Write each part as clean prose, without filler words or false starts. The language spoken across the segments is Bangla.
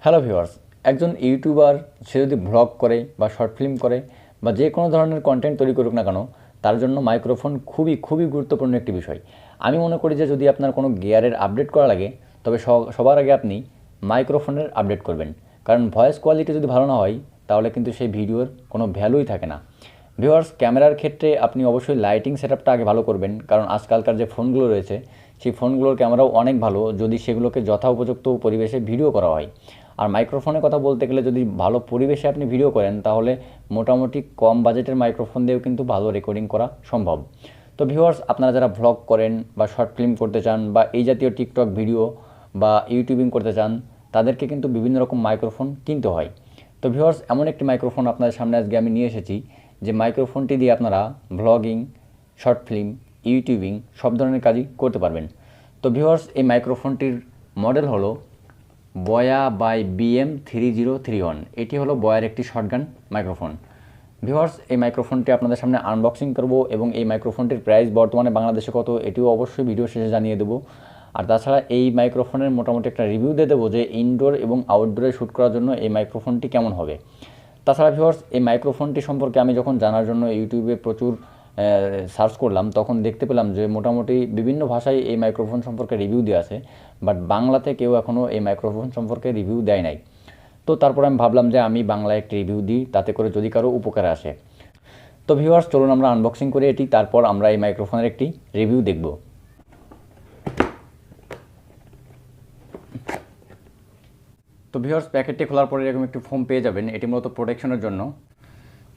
হ্যালো ভিউয়ার্স, একজন ইউটিউবার সে যদি ভ্লগ করে বা শর্ট ফিল্ম করে বা যে কোনো ধরনের কন্টেন্ট তৈরি করুক না কেন, তার জন্য মাইক্রোফোন খুবই গুরুত্বপূর্ণ একটি বিষয়। আমি মনে করি যে যদি আপনার কোনো গিয়ারের আপডেট করা লাগে, তবে সবার আগে আপনি মাইক্রোফোনের আপডেট করবেন। কারণ ভয়েস কোয়ালিটি যদি ভালো না হয়, তাহলে কিন্তু সেই ভিডিওর কোনো ভ্যালুই থাকে না। ভিউয়ার্স, ক্যামেরার ক্ষেত্রে আপনি অবশ্যই লাইটিং সেটআপটা আগে ভালো করবেন, কারণ আজকালকার যে ফোনগুলো রয়েছে সেই ফোনগুলোর ক্যামেরাও অনেক ভালো যদি সেগুলোকে যথোপযুক্ত পরিবেশে ভিডিও করা হয়। আর মাইক্রোফোনের কথা বলতে গেলে যদি ভালো পরিবেশে আপনি ভিডিও করেন, তাহলে মোটামুটি কম বাজেটের মাইক্রোফোন দিয়েও কিন্তু ভালো রেকর্ডিং করা সম্ভব। তো ভিউয়ার্স, আপনারা যারা ভ্লগ করেন বা শর্ট ফিল্ম করতে চান বা এই জাতীয় টিকটক ভিডিও বা ইউটিউবিং করতে চান, তাদেরকে কিন্তু বিভিন্ন রকম মাইক্রোফোন কিনতে হয়। তো ভিউয়ার্স, এমন একটি মাইক্রোফোন আপনাদের সামনে আজকে আমি নিয়ে এসেছি, যে মাইক্রোফোনটি দিয়ে আপনারা ভ্লগিং, শর্ট ফিল্ম, ইউটিউবিং সব ধরনের কাজই করতে পারবেন। তো ভিউয়ার্স, এই মাইক্রোফোনটির মডেল হলো বয়া বাই BM3031। এটি হলো বয়ার একটি শর্টগান মাইক্রোফোন। ভিউয়ার্স, এই মাইক্রোফোনটি আপনাদের সামনে আনবক্সিং করব এবং এই মাইক্রোফোনটির প্রাইস বর্তমানে বাংলাদেশে কত এটিও অবশ্যই ভিডিও শেষে জানিয়ে দেবো। আর তাছাড়া এই মাইক্রোফোনের মোটামুটি একটা রিভিউ দিয়ে দেবো যে ইনডোর এবং আউটডোরে শ্যুট করার জন্য এই মাইক্রোফোনটি কেমন হবে। তাছাড়া ভিউয়ার্স, এই মাইক্রোফোনটি সম্পর্কে আমি যখন জানার জন্য ইউটিউবে প্রচুর সার্চ করলাম, তখন দেখতে পেলাম যে মোটামুটি বিভিন্ন ভাষায় এই মাইক্রোফোন সম্পর্কে রিভিউ দেওয়া আছে, বাট বাংলাতে কেউ এখনও এই মাইক্রোফোন সম্পর্কে রিভিউ দেয় নাই। তো তারপর আমি ভাবলাম যে আমি বাংলায় একটি রিভিউ দিই, তাতে করে যদি কারো উপকারে আসে। তো ভিউয়ার্স, চলুন আমরা আনবক্সিং করি এটি, তারপর আমরা এই মাইক্রোফোনের একটি রিভিউ দেখব। তো ভিউয়ার্স, প্যাকেটটি খোলার পরে এরকম একটি ফোম পেয়ে যাবেন, এটি মূলত প্রোটেকশনের জন্য।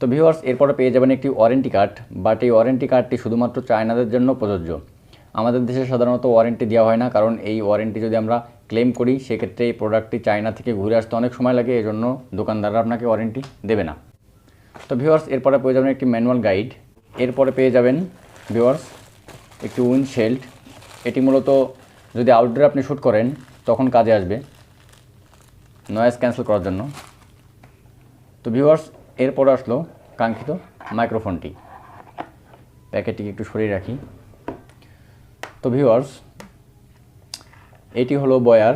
তো ভিউয়ার্স, এরপরে পেয়ে যাবেন একটি ওয়ারেন্টি কার্ড, বাট এই ওয়ারেন্টি কার্ডটি শুধুমাত্র চায়নাদের জন্য প্রযোজ্য। আমাদের দেশে সাধারণত ওয়ারেন্টি দেওয়া হয় না, কারণ এই ওয়ারেন্টি যদি আমরা ক্লেম করি সেক্ষেত্রে এই প্রোডাক্টটি চায়না থেকে ঘুরে আসতে অনেক সময় লাগে, এজন্য দোকানদাররা আপনাকে ওয়ারেন্টি দেবে না। তো ভিউয়ার্স, এরপরে পেয়ে যাবেন একটি ম্যানুয়াল গাইড। এরপরে পেয়ে যাবেন ভিউয়ার্স একটি উইন্ডশিল্ড। এটি মূলত যদি আউটডোরে আপনি শ্যুট করেন তখন কাজে আসবে নয়েজ ক্যান্সেল করার জন্য। তো ভিউয়ার্স, এরপরে আসলো কাঙ্ক্ষিত মাইক্রোফোনটি। প্যাকেটটিকে একটু সরিয়ে রাখি। তো ভিউয়ার্স, এটি হলো বয়ার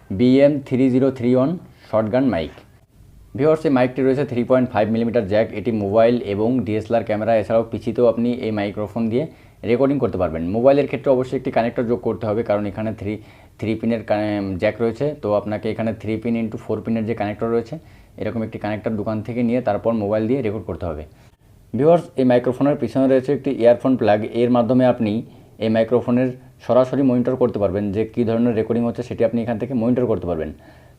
BM3031 শর্টগান মাইক। ভিউয়ার্স, এই মাইকটি রয়েছে 3.5 মিলিমিটার জ্যাক। এটি মোবাইল এবং DSLR ক্যামেরা এছাড়াও পিসিতেও আপনি এই মাইক্রোফোন দিয়ে রেকর্ডিং করতে পারবেন। মোবাইলের ক্ষেত্রে অবশ্যই একটি কানেক্টর যোগ করতে হবে, কারণ এখানে থ্রি পিনের জ্যাক রয়েছে। তো আপনাকে এখানে 3 পিন × 4 পিনের যে কানেক্টর রয়েছে, এরকম একটি কানেক্টর দোকান থেকে নিয়ে তারপর মোবাইল দিয়ে রেকর্ড করতে হবে। ভিউয়ার্স, এই মাইক্রোফোনের পিছনে রয়েছে একটি ইয়ারফোন প্লাগ। এর মাধ্যমে আপনি এই মাইক্রোফোনের সরাসরি মনিটর করতে পারবেন, যে কী ধরনের রেকর্ডিং হচ্ছে সেটি আপনি এখান থেকে মনিটর করতে পারবেন।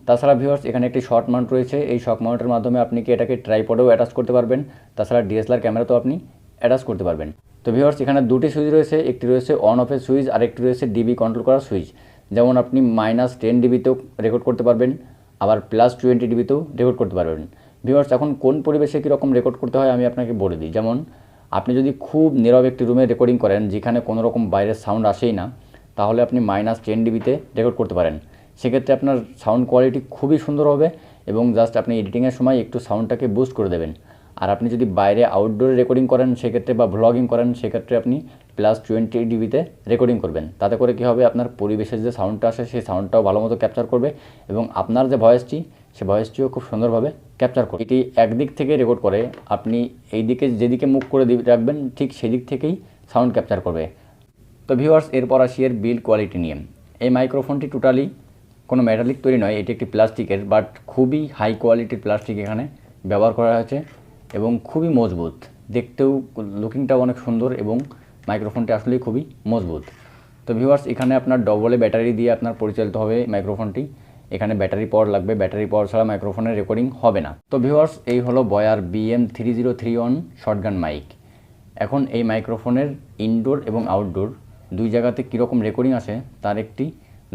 তাছাড়া ভিউয়ার্স, এখানে একটি শর্ট মাউন্ট রয়েছে। এই শর্ট মাউন্টের মাধ্যমে আপনি কি এটাকে ট্রাইপডেও অ্যাটাচ করতে পারবেন, তাছাড়া DSLR ক্যামেরাতেও আপনি অ্যাটাচ করতে পারবেন। তো ভিউয়ার্স, এখানে দুটি সুইচ রয়েছে, একটি রয়েছে অন অফের সুইচ আর একটি রয়েছে ডিবি কন্ট্রোল করার সুইচ। যেমন আপনি -10 ডিবিতেও রেকর্ড করতে পারবেন, আবার +20 ডিবিতেও রেকর্ড করতে পারবেন। ভিউয়ার্স, এখন কোন পরিবেশে কীরকম রেকর্ড করতে হয় আমি আপনাকে বলে দিই। যেমন আপনি যদি খুব নীরব একটি রুমে রেকর্ডিং করেন, যেখানে কোনো রকম বাইরের সাউন্ড আসেই না, তাহলে আপনি -10 ডিবিতে রেকর্ড করতে পারেন। সেক্ষেত্রে আপনার সাউন্ড কোয়ালিটি খুবই সুন্দর হবে এবং জাস্ট আপনি এডিটিংয়ের সময় একটু সাউন্ডটাকে বুস্ট করে দেবেন। আর আপনি যদি বাইরে আউটডোরে রেকর্ডিং করেন সেক্ষেত্রে বা ভ্লগিং করেন, সেক্ষেত্রে আপনি +20 ডিবিতে রেকর্ডিং করবেন। তাতে করে কী হবে, আপনার পরিবেশের যে সাউন্ডটা আসে সেই সাউন্ডটাও ভালো মতো ক্যাপচার করবে এবং আপনার যে ভয়েসটি, সে ভয়েসটিও খুব সুন্দরভাবে ক্যাপচার করবে। এটি একদিক থেকে রেকর্ড করে, আপনি এই দিকে যেদিকে মুখ করে রাখবেন ঠিক সেদিক থেকেই সাউন্ড ক্যাপচার করবে। তো ভিউয়ার্স, এরপর আসি এর বিল্ড কোয়ালিটি নিয়ে। এই মাইক্রোফোনটি টোটালি কোনো মেটালিক তৈরি নয়, এটি একটি প্লাস্টিকের, বাট খুবই হাই কোয়ালিটির প্লাস্টিক এখানে ব্যবহার করা হয়েছে এবং খুবই মজবুত। দেখতেও লুকিংটাও অনেক সুন্দর এবং মাইক্রোফোনটি আসলেই খুবই মজবুত। তো ভিউয়ার্স, এখানে আপনার ডবলে ব্যাটারি দিয়ে আপনার পরিচালিত হবে মাইক্রোফোনটি। এখানে ব্যাটারি পাওয়ার লাগবে, ব্যাটারি পাওয়ার ছাড়া মাইক্রোফোনের রেকর্ডিং হবে না। তো ভিউয়ার্স, এই হলো বয়ার BM3031 শর্টগান মাইক। এখন এই মাইক্রোফোনের ইনডোর এবং আউটডোর দুই জায়গাতে কীরকম রেকর্ডিং আসে তার একটি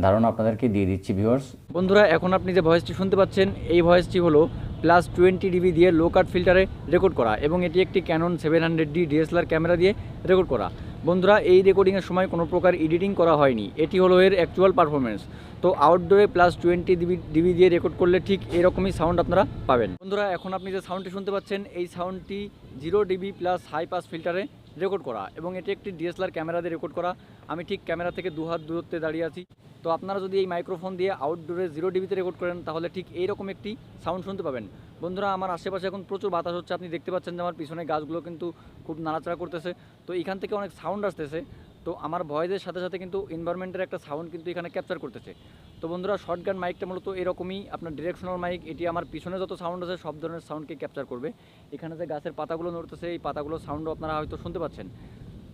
ধারণা আপনাদেরকে দিয়ে দিচ্ছি। ভিউয়ার্স বন্ধুরা, এখন আপনি যে ভয়েসটি শুনতে পাচ্ছেন, এই ভয়েসটি হলো +20 ডিবি দিয়ে লো কাট ফিল্টারে রেকর্ড করা এবং এটি একটি ক্যানন 700D DSLR ক্যামেরা দিয়ে রেকর্ড করা। বন্ধুরা, এই রেকর্ডিংয়ের সময় কোনো প্রকার এডিটিং করা হয়নি, এটি হলো এর অ্যাকচুয়াল পারফরমেন্স। তো আউটডোরে +20 ডিবি দিয়ে রেকর্ড করলে ঠিক এরকমই সাউন্ড আপনারা পাবেন। বন্ধুরা, এখন আপনি যে সাউন্ডটি শুনতে পাচ্ছেন, এই সাউন্ডটি 0 ডিবি প্লাস হাই পাস ফিল্টারে রেকর্ড করা, এবং এটি একটি ডিএসএলআর ক্যামেরা দিয়ে রেকর্ড করা। আমি ঠিক ক্যামেরা থেকে 2 হাত দূরত্বে দাঁড়িয়ে আছি। তো আপনারা যদি এই মাইক্রোফোন দিয়ে আউটডোরে 0 ডিবিতে রেকর্ড করেন তাহলে ঠিক এইরকম একটি সাউন্ড শুনতে পাবেন। বন্ধুরা, আমার আশেপাশে এখন প্রচুর বাতাস হচ্ছে, আপনি দেখতে পাচ্ছেন যে আমার পিছনে গাছগুলো কিন্তু খুব নাড়াচাড়া করতেছে। তো এখান থেকে অনেক সাউন্ড আসতেছে। তো আমার ভয়েসের সাথে সাথে কিন্তু এনভায়রনমেন্টের একটা সাউন্ড কিন্তু এখানে ক্যাপচার করতেছে। তো বন্ধুরা, শর্টগান মাইকটা মূলত এরকমই, আপনার ডিরেকশনাল মাইক। এটি আমার পিছনে যত সাউন্ড আছে সব ধরনের সাউন্ডকে ক্যাপচার করবে। এখানে যে গাছের পাতাগুলো নড়তেছে, এই পাতাগুলোর সাউন্ডও আপনারা হয়তো শুনতে পাচ্ছেন।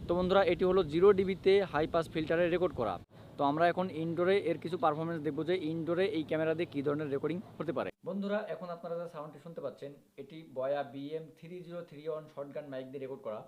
তো বন্ধুরা, এটি হলো 0 ডিবিতে হাই পাস ফিল্টারে রেকর্ড করা। তো আমরা এখন ইনডোরে এর কিছু পারফরমেন্স দেখবো যে ইনডোরে এই ক্যামেরা দিয়ে কী ধরনের রেকর্ডিং হতে পারে। বন্ধুরা, এখন আপনারা যে সাউন্ডটি শুনতে পাচ্ছেন এটি বয়া BM3031 শর্টগান মাইক দিয়ে রেকর্ড করা,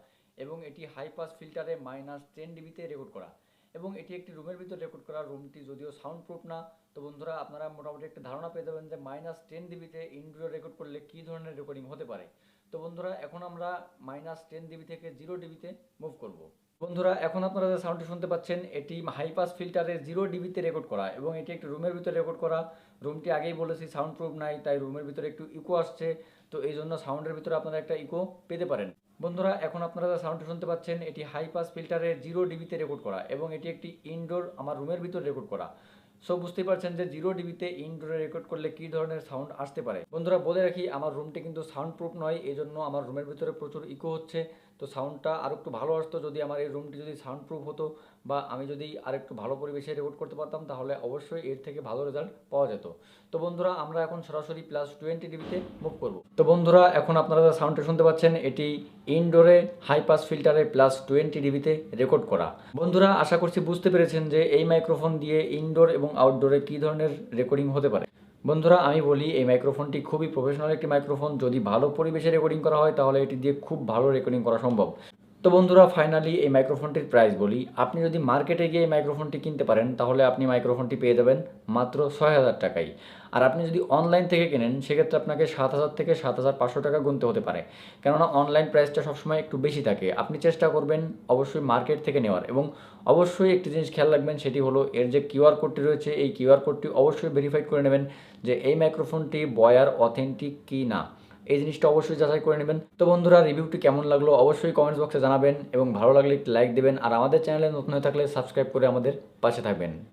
এবং এটি হাই পাস ফিল্টারে -10 ডিবিতে রেকর্ড করা, এবং এটি একটি রুমের ভিতর রেকর্ড করা। রুমটি যদিও সাউন্ড প্রুফ না। তো বন্ধুরা, আপনারা মোটামুটি একটা ধারণা পেয়ে যাবেন যে -10 ডিবিতে ইনডোরে রেকর্ড করলে কী ধরনের রেকর্ডিং হতে পারে। তো বন্ধুরা, এখন আমরা -10 ডিবি থেকে 0 ডিবিতে মুভ করব। বন্ধুরা, এখন আপনারা যে সাউন্ডটি শুনতে পাচ্ছেন এটি হাই পাস ফিল্টারে 0 ডিবিতে রেকর্ড করা, এবং এটি একটি রুমের ভিতরে রেকর্ড করা। রুমটি আগেই বলেছি সাউন্ড প্রুফ নাই, তাই রুমের ভিতরে একটু ইকো আসছে। তো এই জন্য সাউন্ডের ভিতরে আপনারা একটা ইকো পেতে পারেন। বন্ধুরা, এখন আপনারা যে সাউন্ডটি শুনতে পাচ্ছেন এটি হাই পাস ফিল্টারে 0 ডিবিতে রেকর্ড করা, এবং এটি একটি ইনডোর আমার রুমের ভিতর রেকর্ড করা। সো বুঝতেই পারছেন যে 0 ডিবিতে ইনডোরে রেকর্ড করলে কী ধরনের সাউন্ড আসতে পারে। বন্ধুরা, বলে রাখি আমার রুমটি কিন্তু সাউন্ড প্রুফ নয়, এই জন্য আমার রুমের ভিতরে প্রচুর ইকো হচ্ছে। তো সাউন্ডটা আরও একটু ভালো আসতো যদি আমার এই রুমটি যদি সাউন্ড প্রুফ হতো, বা আমি যদি আর একটু ভালো পরিবেশে রেকর্ড করতে পারতাম, তাহলে অবশ্যই এর থেকে ভালো রেজাল্ট পাওয়া যেত। তো বন্ধুরা, আমরা এখন সরাসরি +20 ডিবিতে মুভ করব। তো বন্ধুরা, এখন আপনারা যে সাউন্ডটা শুনতে পাচ্ছেন এটি ইনডোরে হাই পাস ফিল্টারে +20 ডিবিতে রেকর্ড করা। বন্ধুরা, আশা করছি বুঝতে পেরেছেন যে এই মাইক্রোফোন দিয়ে ইনডোর এবং আউটডোরে কী ধরনের রেকর্ডিং হতে পারে। বন্ধুরা, আমি বলি এই মাইক্রোফোনটি খুবই প্রফেশনাল একটি মাইক্রোফোন। যদি ভালো পরিবেশে রেকর্ডিং করা হয় তাহলে এটি দিয়ে খুব ভালো রেকর্ডিং করা সম্ভব। তো বন্ধুরা, ফাইনালি এই মাইক্রোফোনটির প্রাইস বলি। আপনি যদি মার্কেটে গিয়ে এই মাইক্রোফোনটি কিনতে পারেন তাহলে আপনি মাইক্রোফোনটি পেয়ে যাবেন মাত্র 6,000 টাকায়। আর আপনি যদি অনলাইন থেকে কেনেন সেক্ষেত্রে আপনাকে 7,000 থেকে 7,500 টাকা গুনতে হতে পারে, কেননা অনলাইন প্রাইসটা সবসময় একটু বেশি থাকে। আপনি চেষ্টা করবেন অবশ্যই মার্কেট থেকে নেওয়ার, এবং অবশ্যই একটি জিনিস খেয়াল রাখবেন, সেটি হলো এর যে কিউআর কোডটি রয়েছে এই কিউআর কোডটি অবশ্যই ভেরিফাইড করে নেবেন যে এই মাইক্রোফোনটি বয়ার অথেন্টিক কি না। এই জিনিসটা অবশ্যই যাচাই করে নেবেন। তো বন্ধুরা, রিভিউটি কেমন লাগলো অবশ্যই কমেন্টস বক্সে জানাবেন, এবং ভালো লাগলে একটি লাইক দেবেন, আর আমাদের চ্যানেলে নতুন হয়ে থাকলে সাবস্ক্রাইব করে আমাদের পাশে থাকবেন।